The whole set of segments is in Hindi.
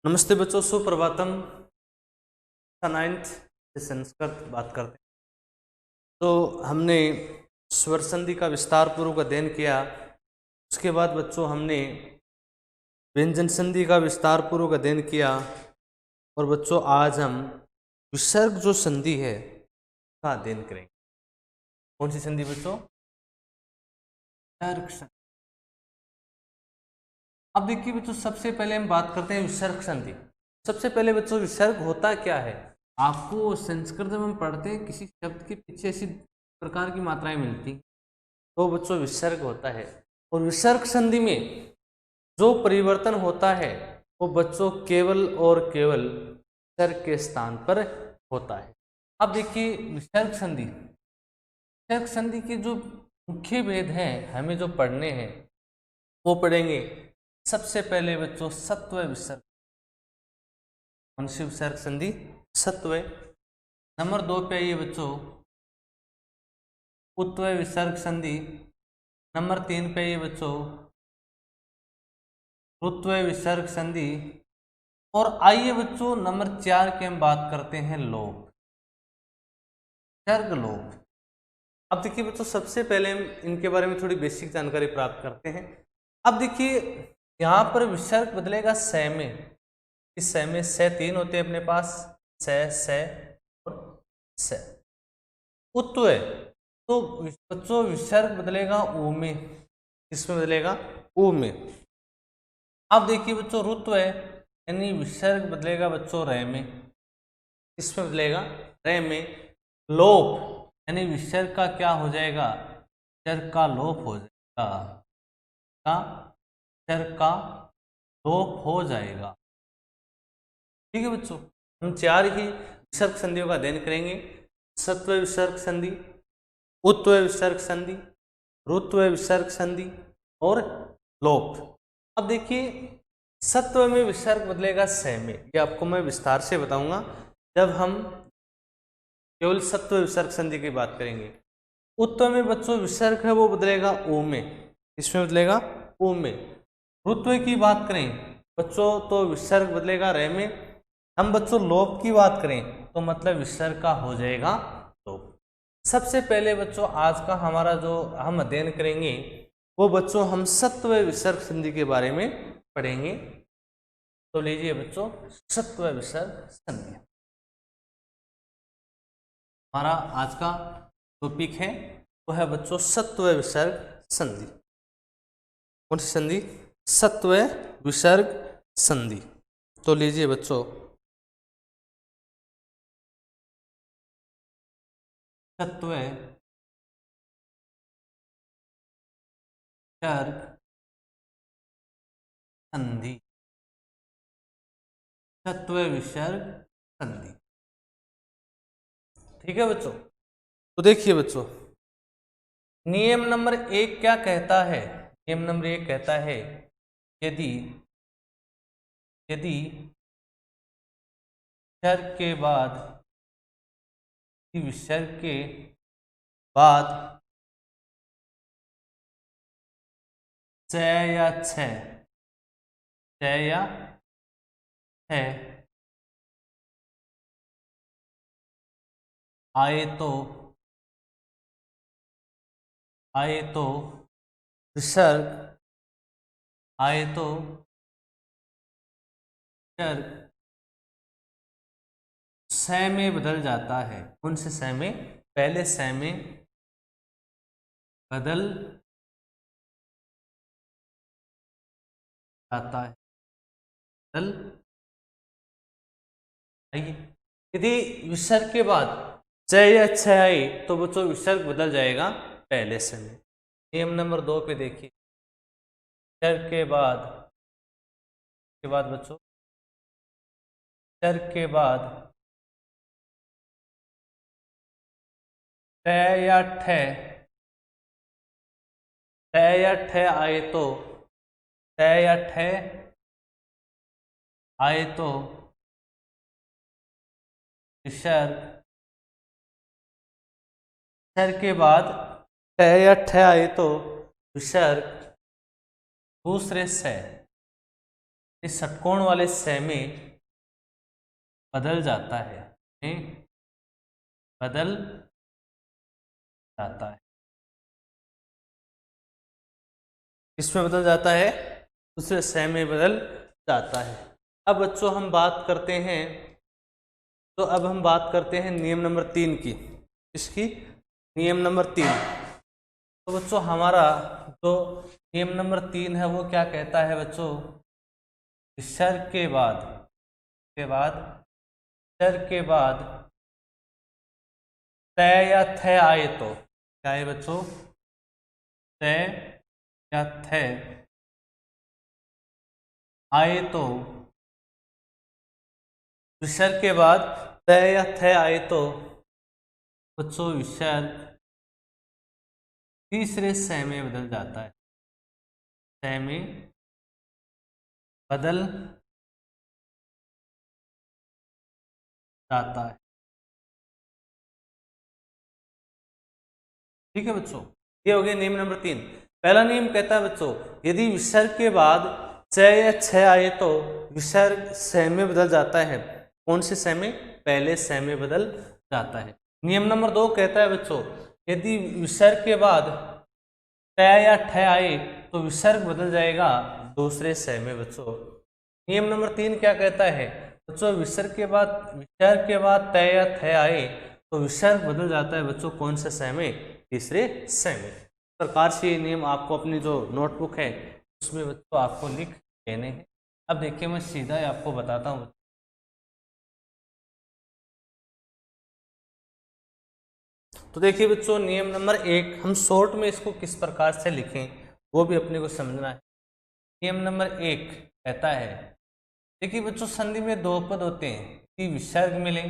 नमस्ते बच्चों, सुप्रभातम। नाइन्थ से संस्कृत बात करते हैं। तो हमने स्वर संधि का विस्तार पूर्वक अध्ययन किया। उसके बाद बच्चों हमने व्यंजन संधि का विस्तार पूर्वक अध्ययन किया। और बच्चों आज हम विसर्ग जो संधि है का अध्ययन करेंगे। कौन सी संधि बच्चों? विसर्ग संधि। अब देखिए बच्चों, सबसे पहले हम बात करते हैं विसर्ग संधि। सबसे पहले बच्चों, विसर्ग होता क्या है? आपको संस्कृत में हम पढ़ते हैं किसी शब्द के पीछे ऐसी प्रकार की मात्राएं मिलती, तो बच्चों विसर्ग होता है। और विसर्ग संधि में जो परिवर्तन होता है वो बच्चों केवल और केवल विसर्ग के स्थान पर होता है। अब देखिए विसर्ग संधि के जो मुख्य भेद हैं हमें जो पढ़ने हैं वो पढ़ेंगे। सबसे पहले बच्चों सत्व विसर्ग। कौन सी विसर्ग संधि? सत्व। नंबर 2 पे आइए बच्चों, उत्व विसर्ग संधि। नंबर 3 पे आइए बच्चों, ऋत्व विसर्ग संधि। और आइए बच्चों नंबर 4 की हम बात करते हैं लोप, विसर्ग लोप। अब देखिए बच्चों, सबसे पहले हम इनके बारे में थोड़ी बेसिक जानकारी प्राप्त करते हैं। अब देखिए यहाँ पर विसर्ग बदलेगा स में। इस स में स 3 होते हैं अपने पास, स और स। उत्व तो बच्चों विसर्ग बदलेगा ऊ में। इसमें बदलेगा ऊ में। अब देखिए बच्चों ऋत्व यानी विसर्ग बदलेगा बच्चों रे में। इसमें बदलेगा रे में। लोप यानी विसर्ग का क्या हो जाएगा? विसर्ग का लोप हो जाएगा। का विसर्ग का लोप हो जाएगा। ठीक है बच्चों, हम 4 ही विसर्ग संधियों का अध्ययन करेंगे। सत्व विसर्ग संधि, उत्व विसर्ग संधि, ऋत्व विसर्ग संधि और लोप। अब देखिए सत्व में विसर्ग बदलेगा स में। ये आपको मैं विस्तार से बताऊंगा जब हम केवल सत्व विसर्ग संधि की बात करेंगे। उत्व में बच्चों विसर्ग है वो बदलेगा ऊ में। इसमें बदलेगा ऊ में। ऋत्व की बात करें बच्चों तो विसर्ग बदलेगा रे में। हम बच्चों लोप की बात करें तो मतलब विसर्ग का हो जाएगा लोप। सबसे पहले बच्चों आज का हमारा जो हम अध्ययन करेंगे वो बच्चों हम सत्व विसर्ग संधि के बारे में पढ़ेंगे। तो लीजिए बच्चों सत्व विसर्ग संधि हमारा आज का टॉपिक है, वो है बच्चों सत्व विसर्ग संधि। कौन सी संधि? सत्व विसर्ग संधि। तो लीजिए बच्चों सत्व विसर्ग संधि, सत्व विसर्ग संधि। ठीक है बच्चों, तो देखिए बच्चों नियम नंबर 1 क्या कहता है? नियम नंबर 1 कहता है यदि यदि विसर्ग के बाद विसर्ग के बाद च या छ है आए तो विसर्ग स में बदल जाता है। कौन से स में? पहले स में बदल जाता है। बदल आइए यदि विसर्ग के बाद च या छ आई तो बच्चों विसर्ग बदल जाएगा पहले से में। नियम नंबर 2 पे देखिए, विसर्ग के बाद बच्चों विसर्ग के बाद ट या ठ आए तो ट या ठ आए तो विसर्ग के बाद ठ या ठ आए तो विसर्ग दूसरे से इस षटकोण वाले स में बदल जाता है, बदल जाता है। इसमें बदल जाता है, दूसरे स में बदल जाता है। अब बच्चों हम बात करते हैं, तो अब हम बात करते हैं नियम नंबर 3 की। इसकी नियम नंबर 3। तो बच्चों हमारा जो नियम नंबर 3 है वो क्या कहता है बच्चों, विसर्ग के बाद विसर्ग के बाद त या थ आए तो क्या है बच्चों, त या थ आए तो, विसर्ग के बाद त या थ आए तो बच्चों विसर्ग तीसरे स में बदल जाता है, स में बदल जाता है। ठीक है बच्चों, ये हो गया नियम नंबर 3। पहला नियम कहता है बच्चों, यदि विसर्ग के बाद च या छ आए तो विसर्ग स में बदल जाता है। कौन से स में, पहले स में बदल जाता है। नियम नंबर 2 कहता है बच्चों, यदि विसर्ग के बाद त या ठ आए तो विसर्ग बदल जाएगा दूसरे स में बच्चों। नियम नंबर 3 क्या कहता है बच्चों, विसर्ग के बाद त या थ आए तो विसर्ग बदल जाता है बच्चों कौन से स में, तीसरे स में। इस प्रकार से ये नियम आपको अपनी जो नोटबुक है उसमें बच्चों आपको लिख लेने हैं। अब देखिए मैं सीधा ही आपको बताता हूँ। तो देखिए बच्चों, नियम नंबर 1 हम शॉर्ट में इसको किस प्रकार से लिखें वो भी अपने को समझना है। नियम नंबर 1 कहता है, देखिए बच्चों संधि में दो पद होते हैं कि विसर्ग मिले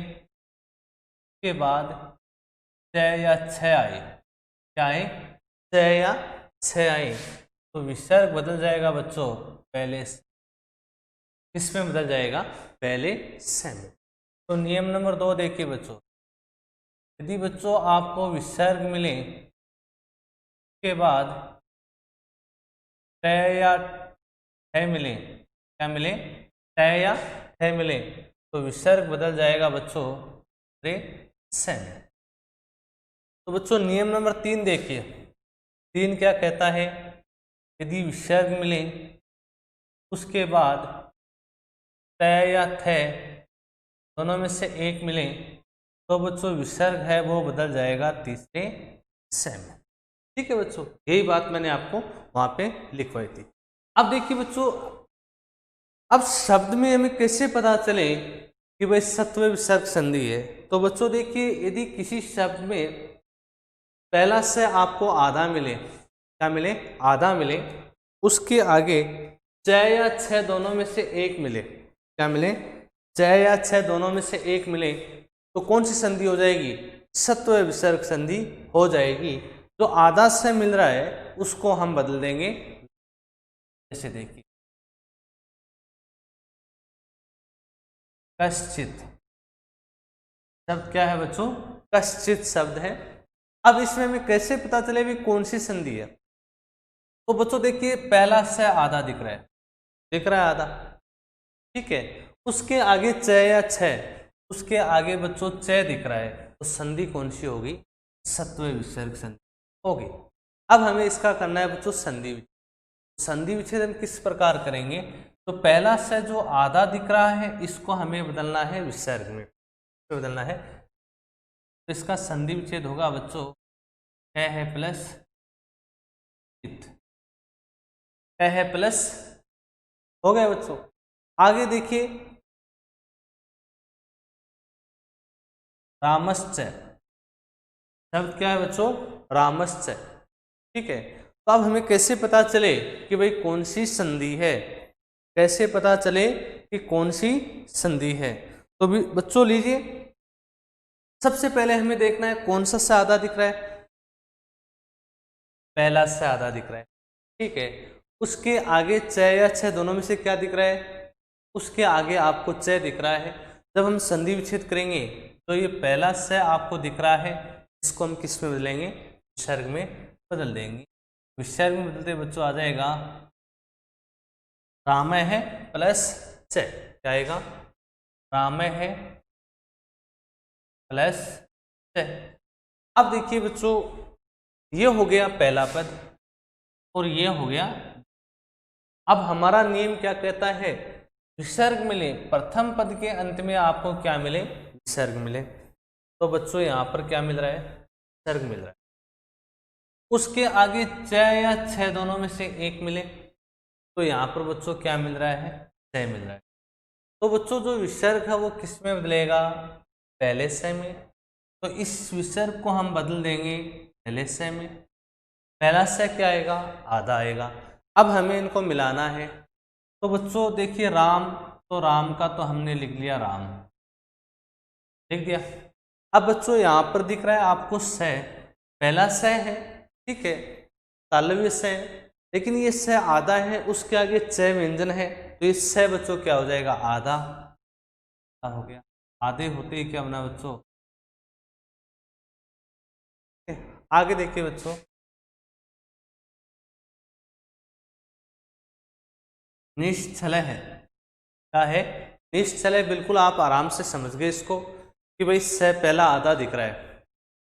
के बाद च या छ आए, क्या आए, च या छ आए तो विसर्ग बदल जाएगा बच्चों पहले से, किसमें बदल जाएगा, पहले से में। तो नियम नंबर 2 देखिए बच्चों, यदि बच्चों आपको विसर्ग मिले के बाद ट या ठ मिले, क्या मिले, ट या ठ मिले तो विसर्ग बदल जाएगा बच्चों रे से में। तो बच्चों नियम नंबर 3 देखिए, 3 क्या कहता है, यदि विसर्ग मिले उसके बाद त या थ दोनों में से एक मिले तो बच्चों विसर्ग है वो बदल जाएगा तीसरे स में। ठीक है बच्चों, यही बात मैंने आपको वहां पे लिखवाई थी। अब देखिए बच्चों, अब शब्द में हमें कैसे पता चले कि भाई सत्व विसर्ग संधि है। तो बच्चों देखिए, यदि किसी शब्द में पहला से आपको आधा मिले, क्या मिले, आधा मिले, उसके आगे च या छ दोनों में से एक मिले, क्या मिले, च या छ दोनों में से एक मिले तो कौन सी संधि हो जाएगी, सत्व विसर्ग संधि हो जाएगी। जो आधा से मिल रहा है उसको हम बदल देंगे, जैसे देखिए कश्चित शब्द क्या है बच्चों, कश्चित शब्द है। अब इसमें हमें कैसे पता चले भी कौन सी संधि है। तो बच्चों देखिए, पहला से आधा दिख रहा है, दिख रहा है आधा, ठीक है, उसके आगे च या छ, उसके आगे बच्चों च दिख रहा है, तो संधि कौन सी होगी, सत्व विसर्ग संधि होगी। अब हमें इसका करना है बच्चों संधि विच्छेद। संधि विच्छेद हम किस प्रकार करेंगे, तो पहला से जो आधा दिख रहा है इसको हमें बदलना है विसर्ग में, बदलना है। तो इसका संधि विच्छेद होगा बच्चों क है प्लस इत, क है प्लस, हो गया बच्चों। आगे देखिए रामश्च शब्द क्या है बच्चों, रामश्च, ठीक है। तो अब हमें कैसे पता चले कि भाई कौन सी संधि है, कैसे पता चले कि कौन सी संधि है। तो भी बच्चों लीजिए, सबसे पहले हमें देखना है कौन सा से आधा दिख रहा है, पहला से आधा दिख रहा है, ठीक है। उसके आगे च या छ दोनों में से क्या दिख रहा है, उसके आगे आपको च दिख रहा है। जब हम संधि विच्छेद करेंगे तो ये पहला से आपको दिख रहा है, इसको हम किस में बदलेंगे, विसर्ग में बदल देंगे। विसर्ग में बदलते बच्चों आ जाएगा राम है प्लस च, क्या आएगा, राम है प्लस च। अब देखिए बच्चों, ये हो गया पहला पद और ये हो गया। अब हमारा नियम क्या कहता है, विसर्ग मिले, प्रथम पद के अंत में आपको क्या मिले, विसर्ग मिले। तो बच्चों यहाँ पर क्या मिल रहा है, विसर्ग मिल रहा है। उसके आगे च या छ दोनों में से एक मिले, तो यहाँ पर बच्चों क्या मिल रहा है, छ मिल रहा है। तो बच्चों जो विसर्ग है वो किस में बदलेगा, पहले से में। तो इस विसर्ग को हम बदल देंगे पहले से में। पहला से क्या आएगा, आधा आएगा। अब हमें इनको मिलाना है। तो बच्चों देखिए राम, तो राम का तो हमने लिख लिया राम, लिख दिया। अब बच्चों यहाँ पर दिख रहा है आपको से, पहला से है, ठीक है, तालव्य से, लेकिन ये से आधा है, उसके आगे च व्यंजन है, तो ये से बच्चों क्या हो जाएगा, आधा हो गया। आधे होते ही क्या बना बच्चों, आगे देखिए बच्चों, निश्चल है, क्या है, निश्चल है। बिल्कुल आप आराम से समझ गए इसको कि भाई से पहला आधा दिख रहा है,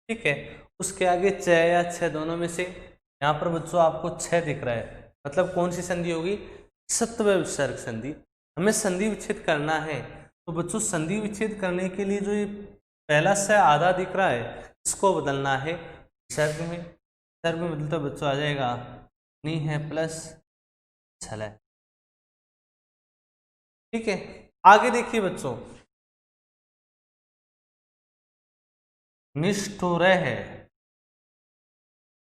ठीक है, उसके आगे च या छ दोनों में से यहाँ पर बच्चों आपको छ दिख रहा है, मतलब कौन सी संधि होगी, सत्व विसर्ग संधि। हमें संधि विच्छेद करना है, तो बच्चों संधि विच्छेद करने के लिए जो ये पहला से आधा दिख रहा है इसको बदलना है विसर्ग में। विसर्ग में बदलता बच्चों आ जाएगा नी है प्लस छल है, ठीक है। आगे देखिए बच्चों, निष्ठुर है,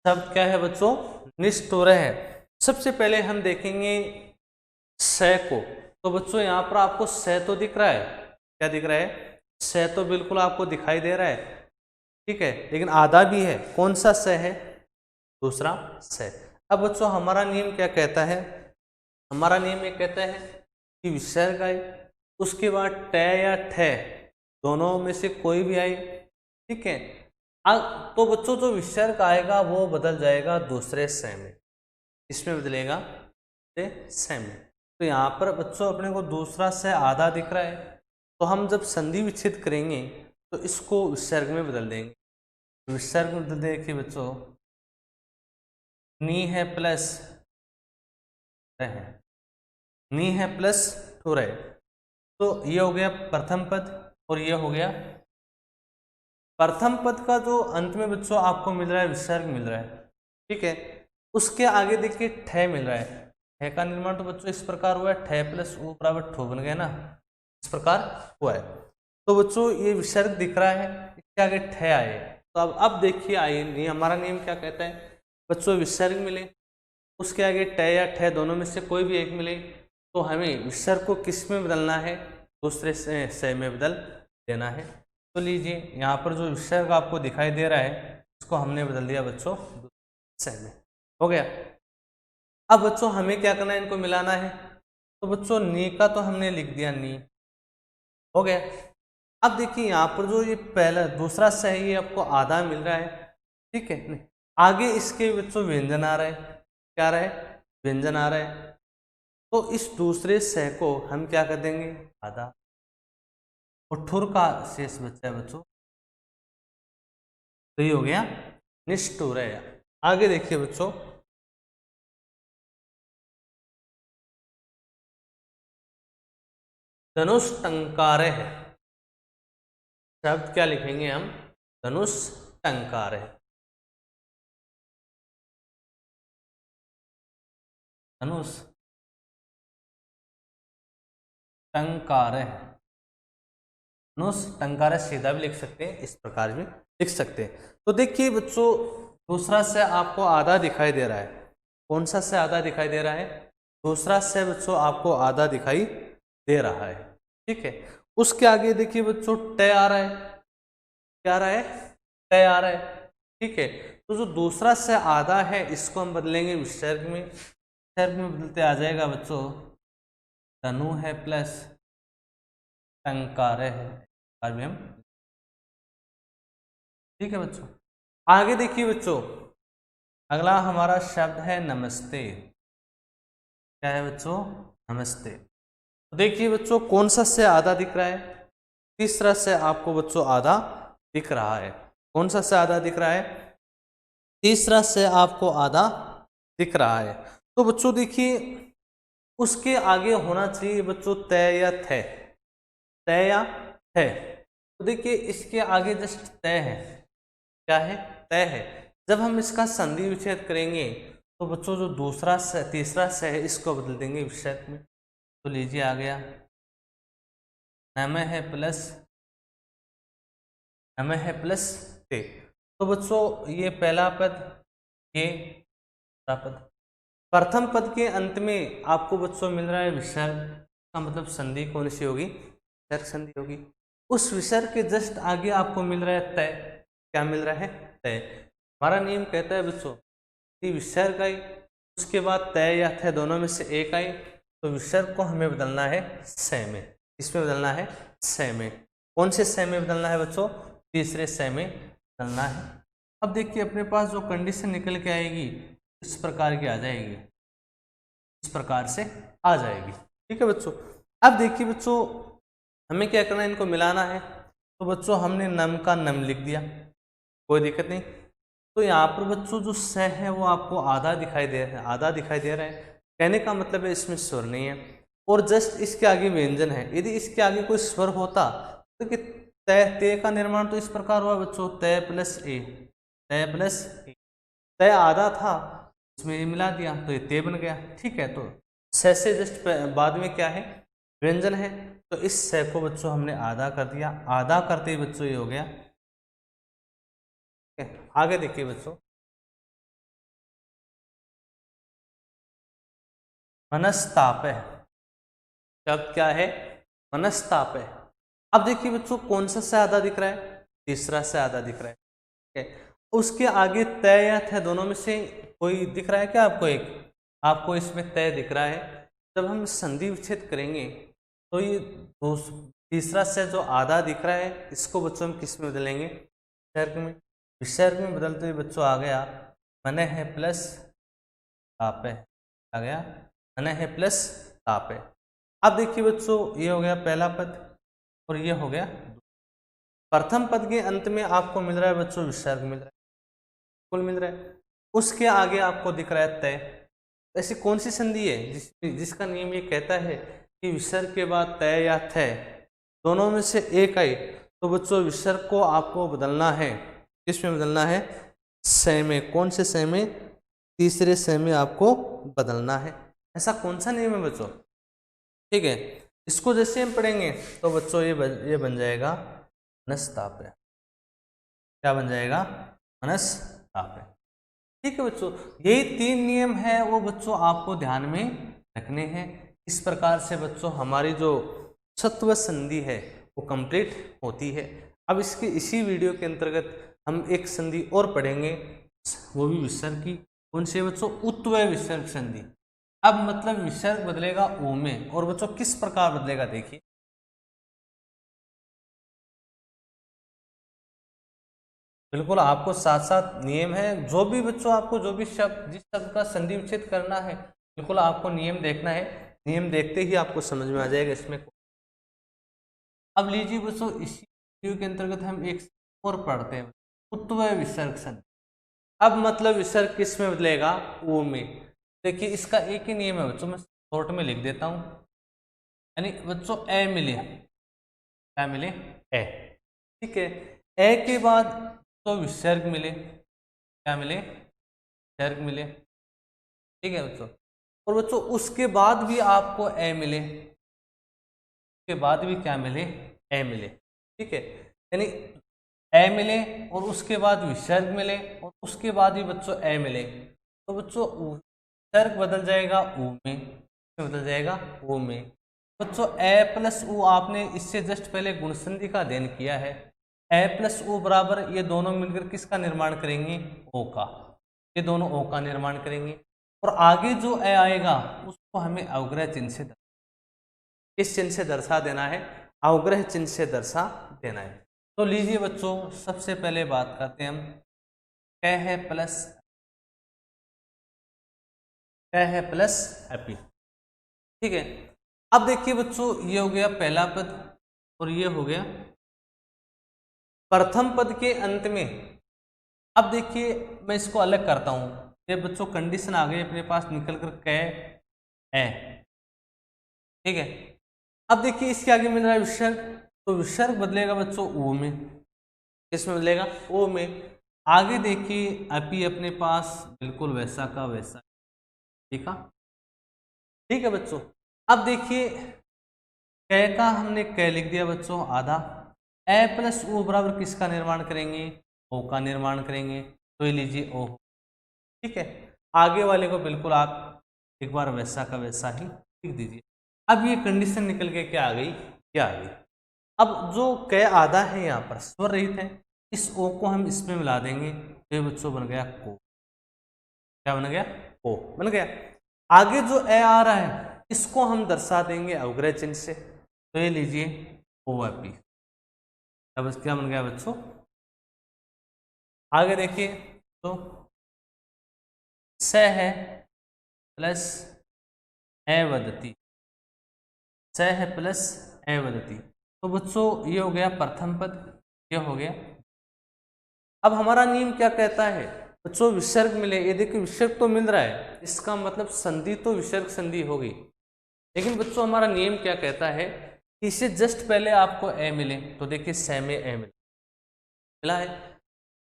शब्द क्या है बच्चों, निष्ठुर है। सबसे पहले हम देखेंगे से को। तो बच्चों यहाँ पर आपको से तो दिख रहा है, क्या दिख रहा है, से तो बिल्कुल आपको दिखाई दे रहा है, ठीक है, लेकिन आधा भी है, कौन सा से है, दूसरा से। अब बच्चों हमारा नियम क्या कहता है, हमारा नियम ये कहता है कि विसर्ग आए, उसके बाद ट या ठ दोनों में से कोई भी आए, ठीक है। तो बच्चों जो विसर्ग आएगा वो बदल जाएगा दूसरे से में, इसमें बदलेगा से में। तो यहाँ पर बच्चों अपने को दूसरा से आधा दिख रहा है, तो हम जब संधि विच्छेद करेंगे तो इसको विसर्ग में बदल देंगे। विसर्ग में बदल देखिए बच्चों, नी है प्लस है, नी है प्लस ठुर है। तो ये हो गया प्रथम पद और ये हो गया, प्रथम पद का जो अंत में बच्चों आपको मिल रहा है विसर्ग मिल रहा है, ठीक है। उसके आगे देखिए ठ मिल रहा है, ठ का निर्माण तो बच्चों इस प्रकार हुआ है, ठ प्लस उ बराबर ठो बन गया ना, इस प्रकार हुआ है। तो बच्चों ये विसर्ग दिख रहा है, इसके आगे ठ आए, तो अब देखिए आइए हमारा नियम क्या कहता है, बच्चों विसर्ग मिले, उसके आगे ट या ठ दोनों में से कोई भी एक मिले, तो हमें विसर्ग को किस में बदलना है, दूसरे से में बदल देना है। तो लीजिए यहाँ पर जो विसर्ग आपको दिखाई दे रहा है उसको हमने बदल दिया बच्चों से में, हो गया। अब बच्चों हमें क्या करना है, इनको मिलाना है। तो बच्चों नी का तो हमने लिख दिया नी, हो गया। अब देखिए यहाँ पर जो ये पहला दूसरा से है ये आपको आधा मिल रहा है, ठीक है। आगे इसके बच्चों व्यंजन आ रहा है, क्या आ रहा है, व्यंजन आ रहा है। तो इस दूसरे से को हम क्या कर देंगे, आधा, और ठुर का शेष बच्चा है बच्चों, तो ये हो गया निष्ठुर है। आगे देखिए बच्चों, धनुष टंकार है, शब्द क्या लिखेंगे हम, धनुष टंकार है, धनुष टंकार है, धनुष टंकार है, सीधा भी लिख सकते हैं, इस प्रकार भी लिख सकते हैं। तो देखिए बच्चों दूसरा से आपको आधा दिखाई दे रहा है, कौन सा से आधा दिखाई दे रहा है, दूसरा से बच्चों आपको आधा दिखाई दे रहा है, ठीक है। उसके आगे देखिए बच्चों ट आ रहा है, क्या आ रहा है, ट आ रहा है, ठीक है। तो जो दूसरा से आधा है इसको हम बदलेंगे विसर्ग में, विसर्ग में बदलते आ जाएगा बच्चों धनु है प्लस टंकार है, भी हम, ठीक है बच्चों। आगे देखिए बच्चों, अगला हमारा शब्द है नमस्ते, क्या है बच्चों, नमस्ते। तो देखिए बच्चों कौन सा से आधा दिख रहा है? तीसरा से आपको बच्चों आधा दिख रहा है। कौन सा से आधा दिख रहा है? तीसरा से आपको आधा दिख रहा है। तो बच्चों देखिए उसके आगे होना चाहिए बच्चों तय या थे, तय या है। तो देखिए इसके आगे जस्ट तय है। क्या है? तय है। जब हम इसका संधि विच्छेद करेंगे तो बच्चों जो दूसरा से तीसरा से है इसको बदल देंगे विच्छेद में। तो लीजिए आ गया है प्लस ते। तो बच्चों ये पहला पद, ये दूसरा पद। प्रथम पद के अंत में आपको बच्चों मिल रहा है विसर्ग का मतलब संधि कौन सी होगी? विसर्ग संधि होगी। उस विसर्ग के जस्ट आगे आपको मिल रहा है तय। क्या मिल रहा है? तय। हमारा नियम कहता है बच्चों कि विसर्ग आई उसके बाद तय या थे दोनों में से एक आई तो विसर्ग को हमें बदलना है से में। इसमें बदलना है से में। कौन से से में बदलना है बच्चों? तीसरे से में बदलना है। अब देखिए अपने पास जो कंडीशन निकल के आएगी इस प्रकार की आ जाएगी, इस प्रकार से आ जाएगी। ठीक है बच्चों। अब देखिए बच्चों हमें क्या करना है, इनको मिलाना है। तो बच्चों हमने नम का नम लिख दिया, कोई दिक्कत नहीं। तो यहाँ पर बच्चों जो स है वो आपको आधा दिखाई दे रहा है, आधा दिखाई दे रहा है। कहने का मतलब है इसमें स्वर नहीं है और जस्ट इसके आगे व्यंजन है। यदि इसके आगे कोई स्वर होता तो कि तय, ते का निर्माण तो इस प्रकार हुआ बच्चों तय प्लस ए, तय प्लस ए। तय आधा था इसमें ये मिला दिया तो ये ते बन गया। ठीक है। तो से जस्ट बाद में क्या है? व्यंजन है। तो इस से को बच्चों हमने आधा कर दिया, आधा करते ही बच्चों ये हो गया। आगे देखिए बच्चों मनस्ताप है। शब्द क्या है? मनस्ताप है। अब देखिए बच्चों कौन सा से आधा दिख रहा है? तीसरा से आधा दिख रहा है। ठीक है। उसके आगे तय या थे दोनों में से कोई दिख रहा है क्या आपको? एक आपको इसमें तय दिख रहा है। जब हम संधि विच्छेद करेंगे तो ये तीसरा से जो आधा दिख रहा है इसको बच्चों हम किस में बदलेंगे? विसर्ग में। विसर्ग में बदलते हुए बच्चों आ गया मन है प्लस ताप है। आ गया मन है प्लस ताप है। अब देखिए बच्चों ये हो गया पहला पद और ये हो गया। प्रथम पद के अंत में आपको मिल रहा है बच्चों विसर्ग मिल रहा है, कुल मिल रहा है। उसके आगे आपको दिख रहा है तय। ऐसी कौन सी संधि है जिसका नियम ये कहता है कि विसर्ग के बाद तय या थे दोनों में से एक आई तो बच्चों विसर्ग को आपको बदलना है। किस में बदलना है? से में। कौन से से में? तीसरे से में आपको बदलना है। ऐसा कौन सा नियम है बच्चों? ठीक है। इसको जैसे हम पढ़ेंगे तो बच्चों ये बन जाएगा मनस्ताप है। क्या बन जाएगा? मनस्ताप है। ठीक है बच्चों, यही 3 नियम है वो बच्चों आपको ध्यान में रखने हैं। इस प्रकार से बच्चों हमारी जो सत्व संधि है वो कंप्लीट होती है। अब इसके इसी वीडियो के अंतर्गत हम एक संधि और पढ़ेंगे, वो भी विसर्ग की। कौन सी बच्चों? उत्वय विसर्ग संधि। अब मतलब विसर्ग बदलेगा ओ में और बच्चों किस प्रकार बदलेगा देखिए। बिल्कुल आपको साथ साथ नियम है, जो भी बच्चों आपको जो भी शब्द जिस शब्द का संधि विच्छेद करना है बिल्कुल आपको नियम देखना है। नियम देखते ही आपको समझ में आ जाएगा इसमें। अब लीजिए बच्चों इसी वीडियो के अंतर्गत हम एक और पढ़ते हैं उत्वय विसर्ग संधि। अब मतलब विसर्ग किस में बदलेगा? ओ में। देखिए इसका एक ही नियम है बच्चों, मैं शॉर्ट में लिख देता हूं। यानी बच्चों ए मिले, क्या मिले? ए। ठीक है। ए के बाद तो विसर्ग मिले, क्या मिले? विसर्ग मिले। ठीक है बच्चों। और बच्चों उसके बाद भी आपको ए मिले, उसके बाद भी क्या मिले? ए मिले। ठीक है। यानी ए मिले और उसके बाद विसर्ग मिले और उसके बाद भी बच्चों ए मिले तो बच्चों विसर्ग बदल जाएगा ऊ में, बदल जाएगा ऊ में। बच्चों ए प्लस ऊ आपने इससे जस्ट पहले गुण संधि का अध्ययन किया है। ए प्लस ऊ बराबर ये दोनों मिलकर किसका निर्माण करेंगे? ओ का। ये दोनों ओ का निर्माण करेंगे और आगे जो ए आएगा उसको हमें अवग्रह चिन्ह से, किस चिन्ह से दर्शा देना है? अवग्रह चिन्ह से दर्शा देना है। तो लीजिए बच्चों सबसे पहले बात करते हैं हम क है प्लस, क है प्लस एपी। ठीक है। अब देखिए बच्चों, ये हो गया पहला पद और ये हो गया प्रथम पद के अंत में। अब देखिए मैं इसको अलग करता हूं। ये बच्चों कंडीशन आ गई अपने पास निकल कर कै है, ठीक है। अब देखिए इसके आगे मिल रहा है विसर्ग, तो विसर्ग बदलेगा बच्चों ओ में। किसमें बदलेगा? ओ में। आगे देखिए अपी अपने पास बिल्कुल वैसा का वैसा, ठीक है, ठीक है बच्चों। अब देखिए कै का हमने कै लिख दिया बच्चों आधा, ए प्लस ओ बराबर किसका निर्माण करेंगे? ओ का निर्माण करेंगे, तो ये लीजिए ओ, ठीक है। आगे वाले को बिल्कुल आप एक बार वैसा का वैसा ही लिख दीजिए। अब ये कंडीशन निकल के क्या आ गई? क्या आ गई? अब जो कै आधा है यहाँ पर स्वर रहित है, इस ओ को हम इसमें मिला देंगे, तो ये बच्चों बन गया को। क्या बन गया? को बन गया। आगे जो ए आ रहा है इसको हम दर्शा देंगे अवग्रह चिन्ह से, तो ये लीजिए ओ पी। अब क्या बन गया बच्चों? आगे देखिए तो स है प्लस ए वदती, स है प्लस ए वदती, तो बच्चों ये हो गया प्रथम पद, ये हो गया। अब हमारा नियम क्या कहता है बच्चों? विसर्ग मिले, ये देखिए विसर्ग तो मिल रहा है, इसका मतलब संधि तो विसर्ग संधि होगी। लेकिन बच्चों हमारा नियम क्या कहता है कि इससे जस्ट पहले आपको ए मिले, तो देखिए स में ए मिला है।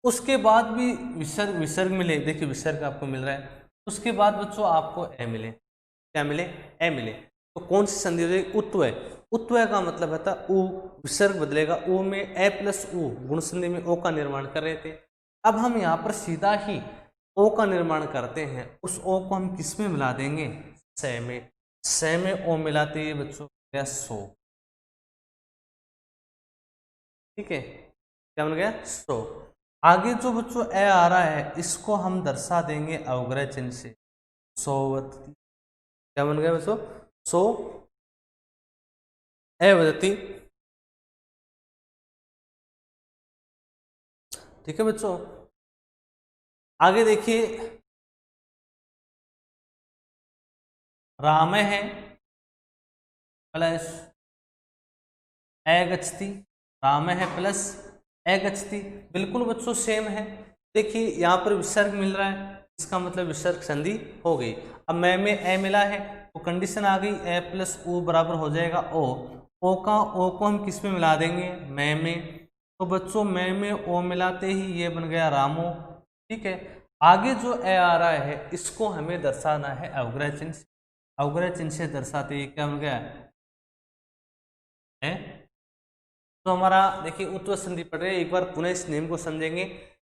उसके बाद भी विसर्ग विसर्ग मिले, देखिए विसर्ग आपको मिल रहा है, उसके बाद बच्चों आपको ए मिले, क्या मिले? ए मिले, तो कौन सी संधि हो जाएगी? उत्वय। उत्वय का मतलब है था ऊ, विसर्ग बदलेगा ऊ में, ए प्लस ऊ गुण संधि में ओ का निर्माण कर रहे थे। अब हम यहाँ पर सीधा ही ओ का निर्माण करते हैं, उस ओ को हम किस में मिला देंगे? स में। स में ओ मिलाते ही बच्चों गया सो, ठीक है, क्या बन गया? सो। आगे जो बच्चों ए आ रहा है इसको हम दर्शा देंगे अवग्रह चिन्ह से, सोवती। क्या बन गया बच्चों? सो ए वदती, ठीक है बच्चों। आगे देखिए राम है प्लस ए गच्छति, राम है प्लस ए गच्छति, बिल्कुल बच्चों सेम है। देखिए यहाँ पर विसर्ग मिल रहा है, इसका मतलब विसर्ग संधि हो गई। अब मैं में ए मिला है तो कंडीशन आ गई, ए प्लस ओ बराबर हो जाएगा ओ। ओ को हम किस में मिला देंगे? मैं में। तो बच्चों मैं में ओ मिलाते ही ये बन गया रामो, ठीक है। आगे जो ए आ रहा है इसको हमें दर्शाना है अवग्रह चिन्ह से, अवग्रह चिन्ह से दर्शाते ही क्या बन गया है? तो हमारा देखिए उत्तर संधि पढ़ रहे हैं, एक बार पुनः इस नियम को समझेंगे।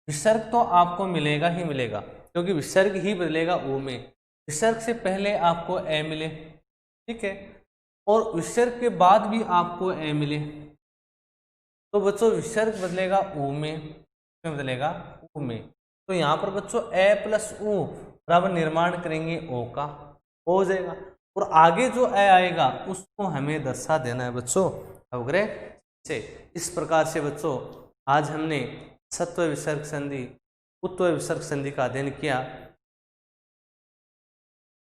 विसर्ग तो आपको मिलेगा ही मिलेगा, क्योंकि विसर्ग ही बदलेगा ओ में। विसर्ग से पहले आपको ए मिले, ठीक है, और विसर्ग के बाद भी आपको ए मिले, तो बच्चों विसर्ग बदलेगा ओ में, बदलेगा ओ में। तो यहाँ पर बच्चों ए प्लस ओ बराबर निर्माण करेंगे ओ का, हो जाएगा। और आगे जो ए आएगा उसको हमें दर्शा देना है बच्चों अवग्रह से। इस प्रकार से बच्चों आज हमने सत्व विसर्ग संधि, उत्व विसर्ग संधि का अध्ययन किया।